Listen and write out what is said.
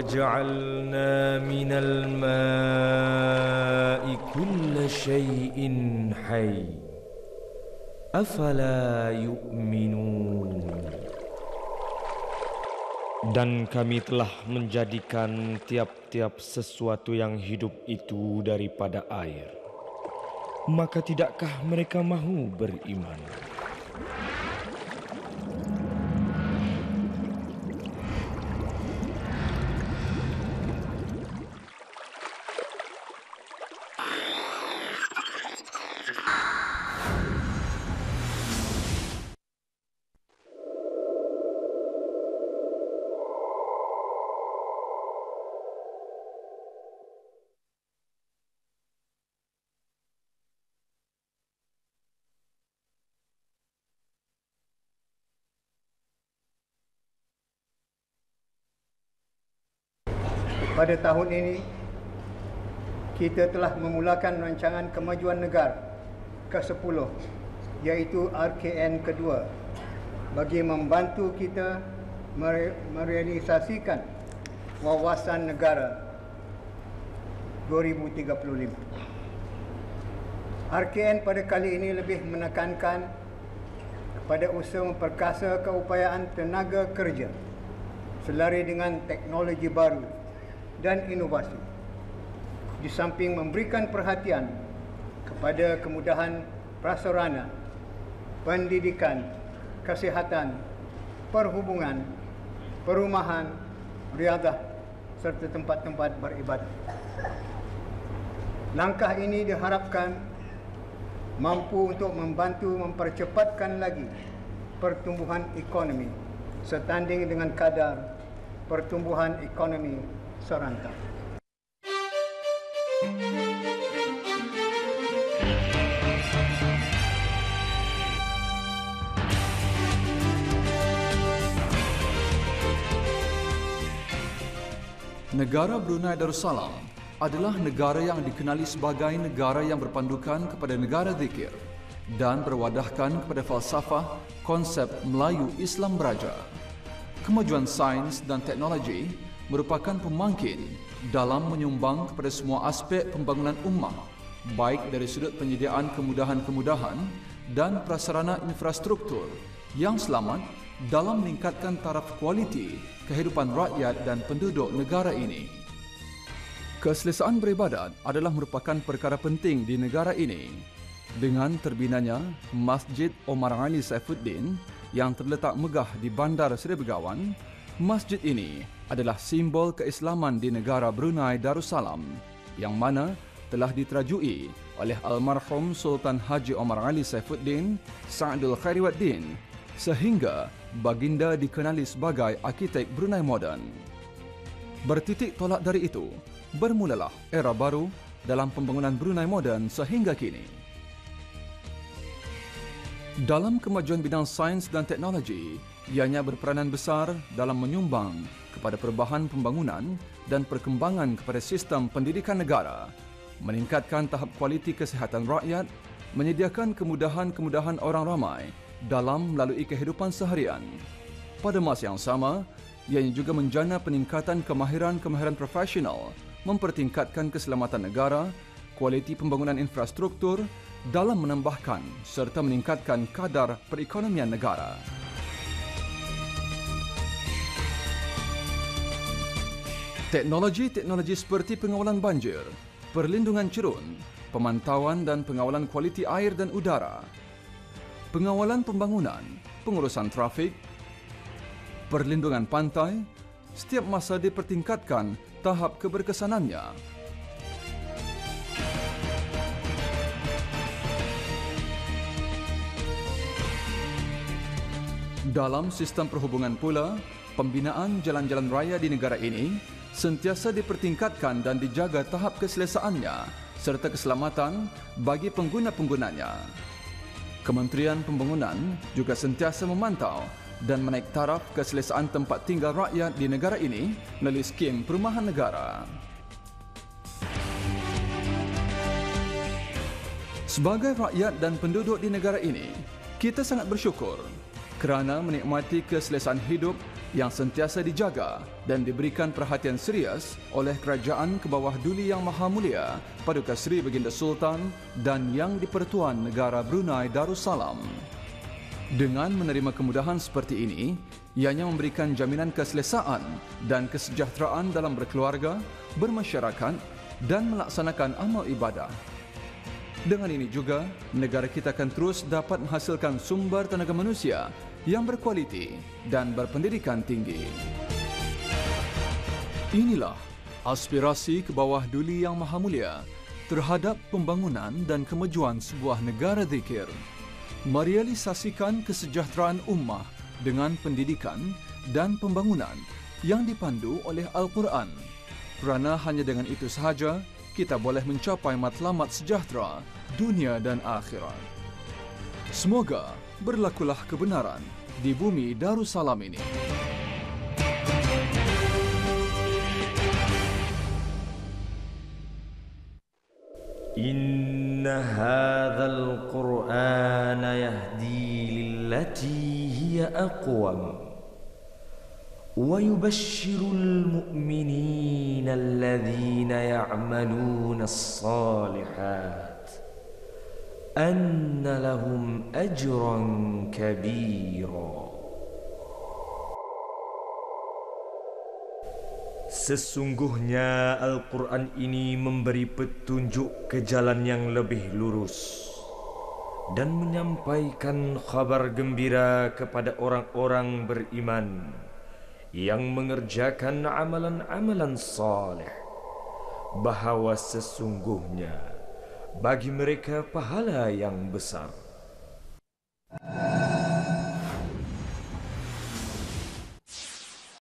وجعلنا من الماء كل شيء حي أفلا يؤمنون. Dan kami telah menjadikan tiap-tiap sesuatu yang hidup itu daripada air. Maka tidakkah mereka mahu beriman? Pada tahun ini, kita telah memulakan rancangan kemajuan negara ke-10, iaitu RKN kedua, bagi membantu kita merealisasikan wawasan negara 2035. RKN pada kali ini lebih menekankan kepada usaha memperkasa keupayaan tenaga kerja selari dengan teknologi baru dan inovasi, di samping memberikan perhatian kepada kemudahan prasarana, pendidikan, kesihatan, perhubungan, perumahan, riadah serta tempat-tempat beribadah. Langkah ini diharapkan mampu untuk membantu mempercepatkan lagi pertumbuhan ekonomi setanding dengan kadar pertumbuhan ekonomi serantau. Negara Brunei Darussalam adalah negara yang dikenali sebagai negara yang berpandukan kepada negara zikir dan berwadahkan kepada falsafah konsep Melayu Islam Beraja. Kemajuan sains dan teknologi merupakan pemangkin dalam menyumbang kepada semua aspek pembangunan ummah, baik dari sudut penyediaan kemudahan-kemudahan dan prasarana infrastruktur yang selamat dalam meningkatkan taraf kualiti kehidupan rakyat dan penduduk negara ini. Keselesaan beribadat adalah merupakan perkara penting di negara ini. Dengan terbinanya Masjid Omar Ali Saifuddin yang terletak megah di Bandar Seri Begawan, masjid ini adalah simbol keislaman di negara Brunei Darussalam yang mana telah diterajui oleh almarhum Sultan Haji Omar Ali Saifuddin Sa'adul Khairiwaddin sehingga baginda dikenali sebagai arkitek Brunei moden. Bertitik tolak dari itu, bermulalah era baru dalam pembangunan Brunei moden sehingga kini. Dalam kemajuan bidang sains dan teknologi, ianya berperanan besar dalam menyumbang kepada perubahan pembangunan dan perkembangan kepada sistem pendidikan negara, meningkatkan tahap kualiti kesihatan rakyat, menyediakan kemudahan-kemudahan orang ramai dalam melalui kehidupan seharian. Pada masa yang sama, ianya juga menjana peningkatan kemahiran-kemahiran profesional, mempertingkatkan keselamatan negara, kualiti pembangunan infrastruktur dalam menambahkan serta meningkatkan kadar perekonomian negara. Teknologi-teknologi seperti pengawalan banjir, perlindungan cerun, pemantauan dan pengawalan kualiti air dan udara, pengawalan pembangunan, pengurusan trafik, perlindungan pantai, setiap masa dipertingkatkan tahap keberkesanannya. Dalam sistem perhubungan pula, pembinaan jalan-jalan raya di negara ini sentiasa dipertingkatkan dan dijaga tahap keselesaannya serta keselamatan bagi pengguna-penggunanya. Kementerian Pembangunan juga sentiasa memantau dan menaik taraf keselesaan tempat tinggal rakyat di negara ini melalui skim perumahan negara. Sebagai rakyat dan penduduk di negara ini, kita sangat bersyukur kerana menikmati keselesaan hidup yang sentiasa dijaga dan diberikan perhatian serius oleh Kerajaan ke bawah Duli Yang Maha Mulia Paduka Seri Baginda Sultan dan Yang di-Pertuan Negara Brunei Darussalam. Dengan menerima kemudahan seperti ini, ianya memberikan jaminan keselesaan dan kesejahteraan dalam berkeluarga, bermasyarakat dan melaksanakan amal ibadah. Dengan ini juga, negara kita akan terus dapat menghasilkan sumber tenaga manusia yang berkualiti dan berpendidikan tinggi. Inilah aspirasi ke bawah Duli Yang Maha Mulia terhadap pembangunan dan kemajuan sebuah negara zikir. Merealisasikan kesejahteraan ummah dengan pendidikan dan pembangunan yang dipandu oleh Al-Quran. Kerana hanya dengan itu sahaja, kita boleh mencapai matlamat sejahtera dunia dan akhirat. Semoga berlakulah kebenaran di bumi Darussalam ini. Inna hadzal Qur'ana yahdi lillati hiya aqwam wa yubashshirul mu'minina alladhina ya'maluna as-salihat anna lahum ajran kabira. Sesungguhnya Al-Quran ini memberi petunjuk ke jalan yang lebih lurus dan menyampaikan kabar gembira kepada orang-orang beriman yang mengerjakan amalan-amalan saleh, bahawa sesungguhnya bagi mereka pahala yang besar.